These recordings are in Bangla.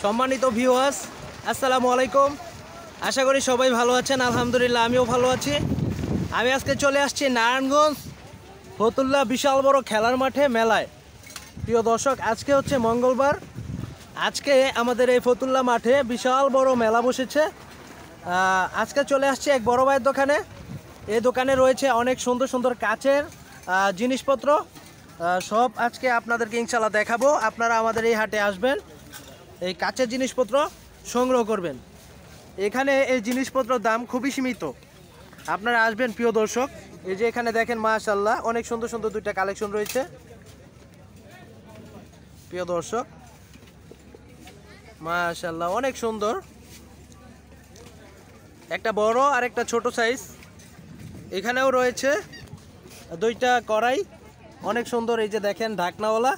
সম্মানিত ভিউয়ার্স, আসসালামু আলাইকুম। আশা করি সবাই ভালো আছেন। আলহামদুলিল্লাহ আমিও ভালো আছি। আমি আজকে চলে আসছি নারায়ণগঞ্জ ফতুল্লা বিশাল বড় খেলার মাঠে মেলায়। প্রিয় দর্শক, আজকে হচ্ছে মঙ্গলবার। আজকে আমাদের এই ফতুল্লা মাঠে বিশাল বড় মেলা বসেছে। আজকে চলে আসছি এক বড় ভাইয়ের দোকানে। এই দোকানে রয়েছে অনেক সুন্দর সুন্দর কাচের জিনিসপত্র। সব আজকে আপনাদেরকে ইনশাল্লাহ দেখাবো। আপনারা আমাদের এই হাটে আসবেন, এই কাচের জিনিসপত্র সংগ্রহ করবেন। এখানে এই জিনিসপত্রের দাম খুবই সীমিত। আপনারা আসবেন প্রিয় দর্শক। এই যে এখানে দেখেন মাশাআল্লাহ অনেক সুন্দর সুন্দর দুইটা কালেকশন রয়েছে প্রিয় দর্শক। মাশাআল্লাহ অনেক সুন্দর, একটা বড় আর একটা ছোট সাইজ। এখানেও রয়েছে দুইটা কড়াই, অনেক সুন্দর। এই যে দেখেন ঢাকনাওয়ালা,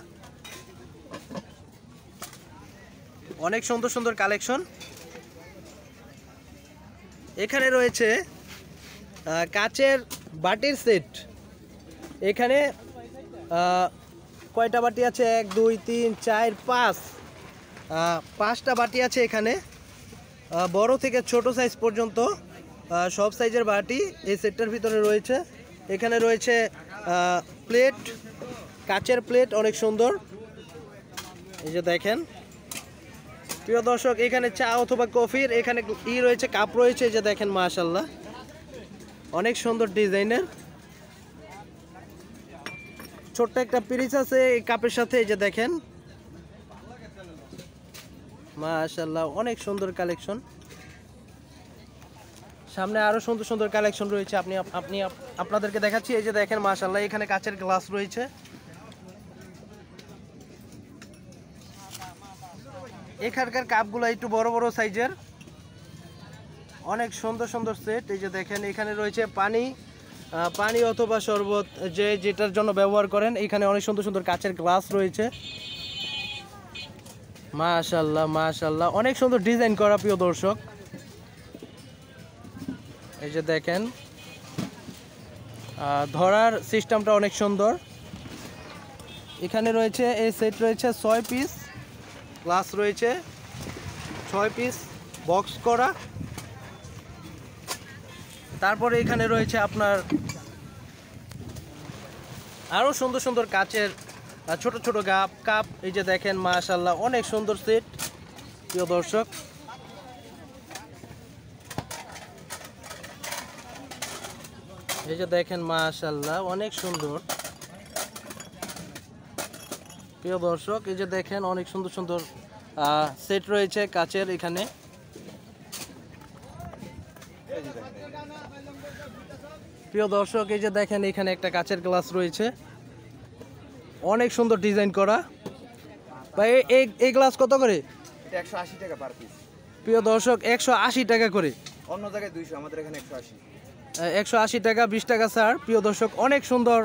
অনেক সুন্দর সুন্দর কালেকশন। এখানে রয়েছে কাচের বাটির সেট। এখানে কয়টা বাটি আছে? 1 2 3 4 5 5টা বাটি আছে এখানে। বড় থেকে ছোট সাইজ পর্যন্ত সব সাইজের বাটি এই সেটটার ভিতরে রয়েছে। এখানে রয়েছে প্লেট, কাচের প্লেট, অনেক সুন্দর। এই যে দেখেন প্রিয় দর্শক, এখানে চা অথবা কফির এখানে রয়েছে, কাপ রয়েছে। এই যে দেখেন মাশাআল্লাহ অনেক সুন্দর ডিজাইনের। ছোট্ট একটা পিরিচ আছে এই কাপের সাথে। এই যে দেখেন মাশাআল্লাহ অনেক সুন্দর কালেকশন। সামনে আরো সুন্দর সুন্দর কালেকশন রয়েছে, আপনাদেরকে দেখাচ্ছি। এই যে দেখেন মাশাআল্লাহ এখানে কাচের গ্লাস রয়েছে। এখানকার কাপগুলো একটু বড় বড় সাইজের, অনেক সুন্দর সুন্দর সেট। এই যে দেখেন এখানে রয়েছে পানি অথবা শরবত, যেটার জন্য ব্যবহার করেন। এখানে অনেক সুন্দর সুন্দর কাচের গ্লাস রয়েছে। মাশাআল্লাহ মাশাআল্লাহ অনেক সুন্দর ডিজাইন করা প্রিয় দর্শক। এই যে দেখেন ধরার সিস্টেমটা অনেক সুন্দর। এখানে রয়েছে এই সেট রয়েছে 6 পিস গ্লাস রয়েছে, 6 পিস বক্স করা। তারপরে এখানে রয়েছে আপনার আরো সুন্দর সুন্দর কাচের ছোট ছোট কাপ। এই যে দেখেন মাশাআল্লাহ অনেক সুন্দর সেট প্রিয় দর্শক। এই যে দেখেন মাশাআল্লাহ অনেক সুন্দর প্রিয় দর্শক। এই যে দেখেন অনেক সুন্দর সুন্দর সেট রয়েছে কাচের এখানে। প্রিয় দর্শক এই যে দেখেন এখানে একটা কাচের গ্লাস রয়েছে, অনেক সুন্দর ডিজাইন করা। ভাই এই গ্লাস কত করে? এটা 180 টাকা পার পিস প্রিয় দর্শক, 180 টাকা করে। অন্য জায়গায় 200, আমাদের এখানে 180। 180 টাকা, 20 টাকা স্যার। প্রিয় দর্শক অনেক সুন্দর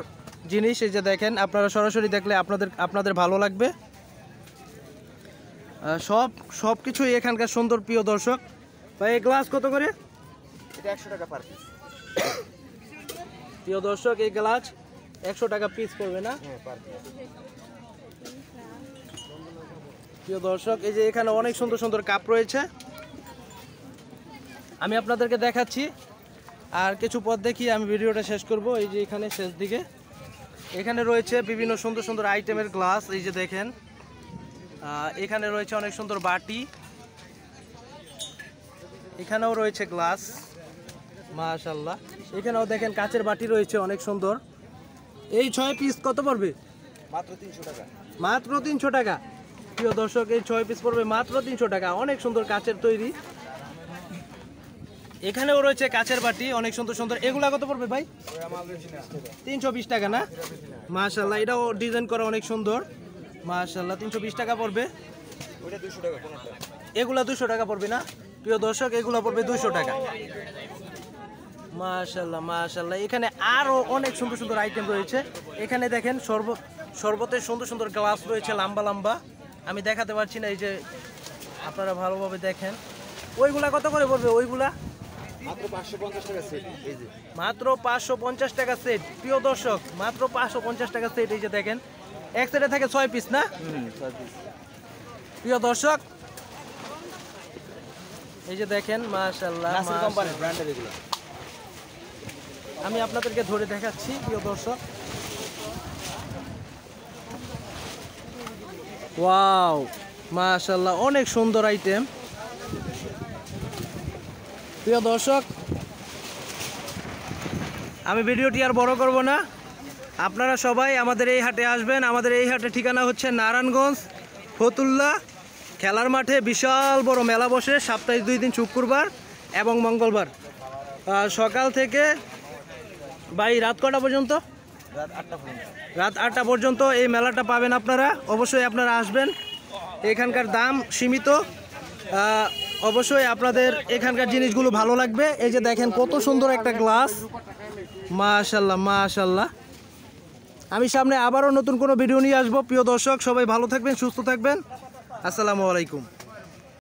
জিনিস। এই যে দেখেন আপনারা সরাসরি দেখলে আপনাদের ভালো লাগবে। সব কিছুই এখানকার সুন্দর প্রিয় দর্শক। ভাই এই গ্লাস কত করে? এটা 100 টাকা পার পিস প্রিয় দর্শক, এই গ্লাস 100 টাকা পিস পড়বে না? হ্যাঁ, পার পিস। প্রিয় দর্শক এই যে এখানে অনেক সুন্দর সুন্দর কাপ রয়েছে, আমি আপনাদেরকে দেখাচ্ছি। আর কিছু পর দেখিয়ে আমি ভিডিওটা শেষ করব। এই যে এখানে শেষ দিকে এখানে রয়েছে বিভিন্ন সুন্দর সুন্দর আইটেমের গ্লাস। এই যে দেখেন এখানে রয়েছে অনেক সুন্দর বাটি, এখানেও রয়েছে গ্লাস মাশাআল্লাহ। এখানেও দেখেন কাচের বাটি রয়েছে অনেক সুন্দর। এই 6 পিস কত পড়বে? মাত্র 300 টাকা। মাত্র 300 টাকা প্রিয় দর্শক, এই 6 পিস পড়বে মাত্র 300 টাকা। অনেক সুন্দর কাচের তৈরি। এখানেও রয়েছে কাচের বাটি অনেক সুন্দর সুন্দর। এগুলা কত পড়বে ভাই? 320 টাকা না? মাশাআল্লাহ এটাও ডিজাইন করা অনেক সুন্দর মাশাআল্লাহ। 320 টাকা পড়বে। ওটা 200 টাকা কোনটা? এগুলা 200 টাকা পড়বে না প্রিয় দর্শক, এগুলা পড়বে 200 টাকা। মাশাআল্লাহ মাশাআল্লাহ এখানে আরো অনেক সুন্দর সুন্দর আইটেম রয়েছে। এখানে দেখেন শরবতের সুন্দর সুন্দর গ্লাস রয়েছে লম্বা লম্বা, আমি দেখাতে পারছি না। এই যে আপনারা ভালোভাবে দেখেন। ওইগুলা কত করে পড়বে? ওইগুলা মাত্র 550 টাকা সেট। এই যে মাত্র 550 টাকা সেট প্রিয় দর্শক, মাত্র 550 টাকা সেট। এই যে দেখেন এক সেটে থাকে 6 পিস না? 6 পিস। প্রিয় দর্শক এই যে দেখেন মাশাআল্লাহ, নাসির কোম্পানি মাশাআল্লাহ। ব্র্যান্ডের এগুলো। আমি আপনাদেরকে ধরে দেখাচ্ছি প্রিয় দর্শক। ওয়াও, মাশাআল্লাহ, অনেক সুন্দর আইটেম। প্রিয় দর্শক, আমি ভিডিওটি আর বড় করব না, আপনারা সবাই আমাদের এই হাটে আসবেন। আমাদের এই হাটের ঠিকানা হচ্ছে নারায়ণগঞ্জ ফতুল্লা খেলার মাঠে। বিশাল বড় মেলা বসে সপ্তাহে 2 দিন, শুক্রবার এবং মঙ্গলবার। সকাল থেকে রাত কটা পর্যন্ত? রাত 8টা পর্যন্ত। রাত 8টা পর্যন্ত এই মেলাটা পাবেন আপনারা। অবশ্যই আপনারা আসবেন। এখানকার দাম সীমিত। অবশ্যই আপনাদের এখানকার জিনিসগুলো ভালো লাগবে। এই যে দেখেন কত সুন্দর একটা গ্লাস, মাশাআল্লাহ মাশাআল্লাহ। আমি সামনে আবারও নতুন কোনো ভিডিও নিয়ে আসবো। প্রিয় দর্শক, সবাই ভালো থাকবেন, সুস্থ থাকবেন। আসসালামু আলাইকুম।